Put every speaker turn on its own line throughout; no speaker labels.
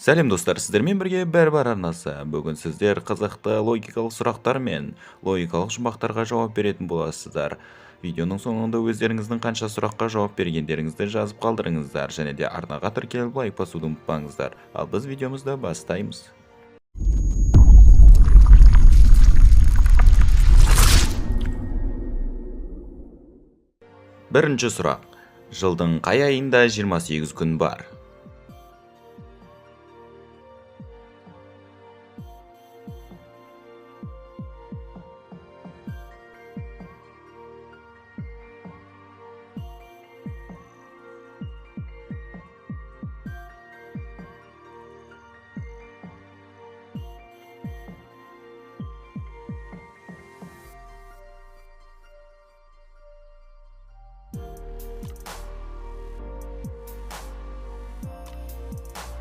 Сәлем достар, сіздермен бірге бәрі-бар арнасы. Бүгін сіздер қызықты логикалық сұрақтар мен логикалық жұмбақтарға жауап беретін боласыздар. Видеоның соңында өздеріңіздің қанша сұраққа жауап бергендеріңізді жазып қалдырыңыздар, және де арнаға тіркеліп лайк басуды ұмытпаңыздар. Ал біз видеомызды бастаймыз. Бірінші сұрақ. Жылдың қай айында 28 күн бар?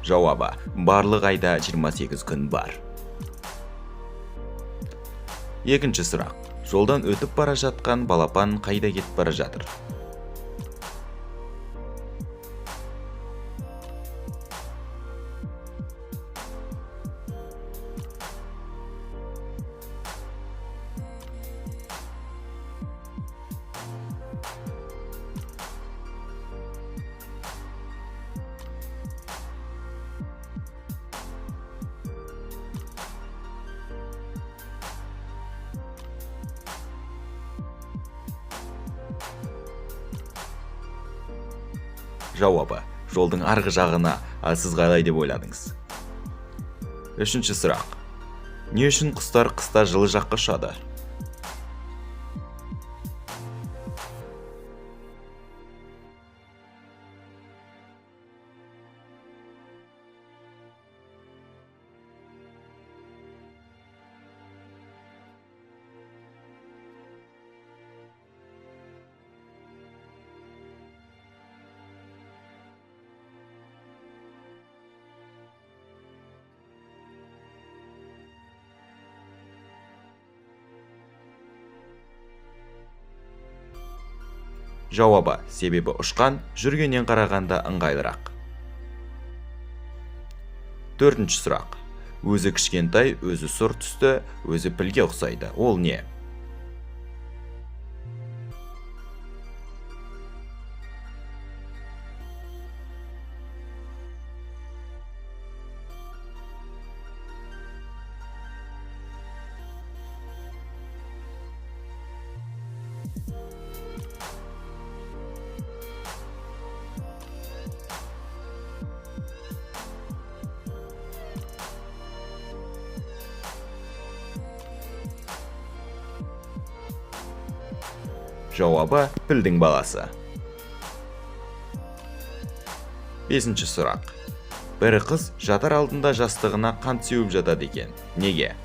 Жауабы: барлық айда 28 күн бар. Екінші сұрақ. Жолдан өтіп бара жатқан балапан қайда кетіп бара жатыр? Жауабы: жолдың арғы жағына. Ал сіз қалай деп ойладыңыз? Үшінші сұрақ. Не үшін құстар қыста жылы жаққа ұшады? Жауабы: себебі ұшқан жүргеннен қарағанда ыңғайлырақ. Төртінші сұрақ. Өзі кішкентай, өзі сұр түсті, өзі пілге ұқсайды. Ол не? Жауабы: пілдің баласы. Бесінші сұрақ. Бір қыз жатар алдында жастығына қант сеуіп жатады екен. Неге?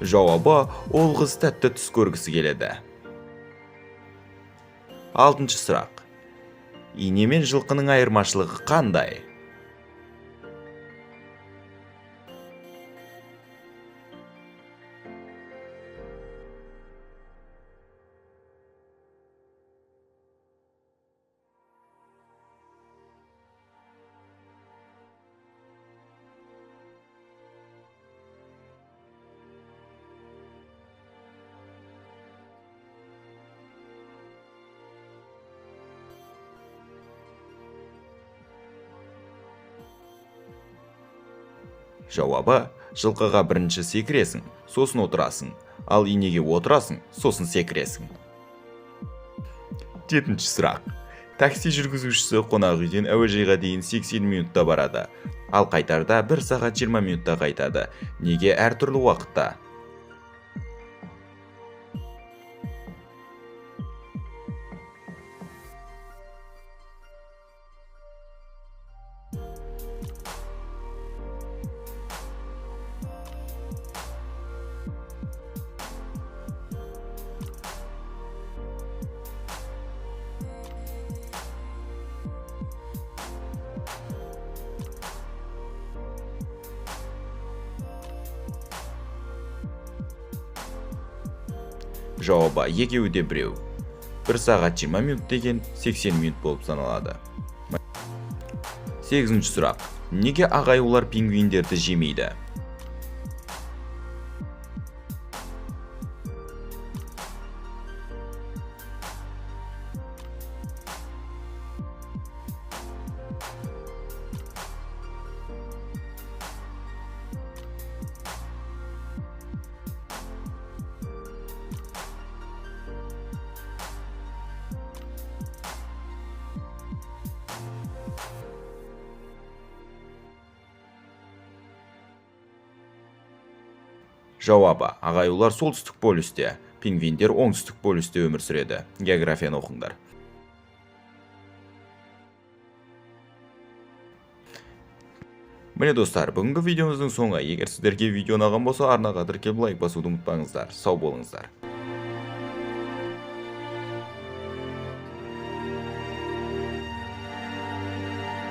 Жауабы: ол қыз тәтті түс көргісі келеді. Алтыншы сұрақ. Ине мен жылқының айырмашылығы қандай? Жауабы: жылқыға бірінші секіресің, сосын отырасың, ал инеге отырасың, сосын секіресің. Жетінші сұрақ. Такси жүргізушісі қонақ үйден әуежайға дейін 80 минутта барады, ал қайтарда 1 сағат 20 минутта қайтады. Неге әртүрлі уақытта? Жауабы екеуі де біреу. 1 сағат 20 минут деген 80 минут болып саналады. 8-ші сұрақ. Неге ағайулар пингвиндерді жемейді? Жауабы ағайулар солтүстік полюсте, пингвиндер оңтүстік полюсте өмір сүреді. Географияны оқыңдар. Міне достар, бүгінгі видеомыздың соңы. Егер сіздерге видео ұнаған болса, арнаға тіркеліп лайк басуды ұмытпаңыздар. Сау болыңыздар.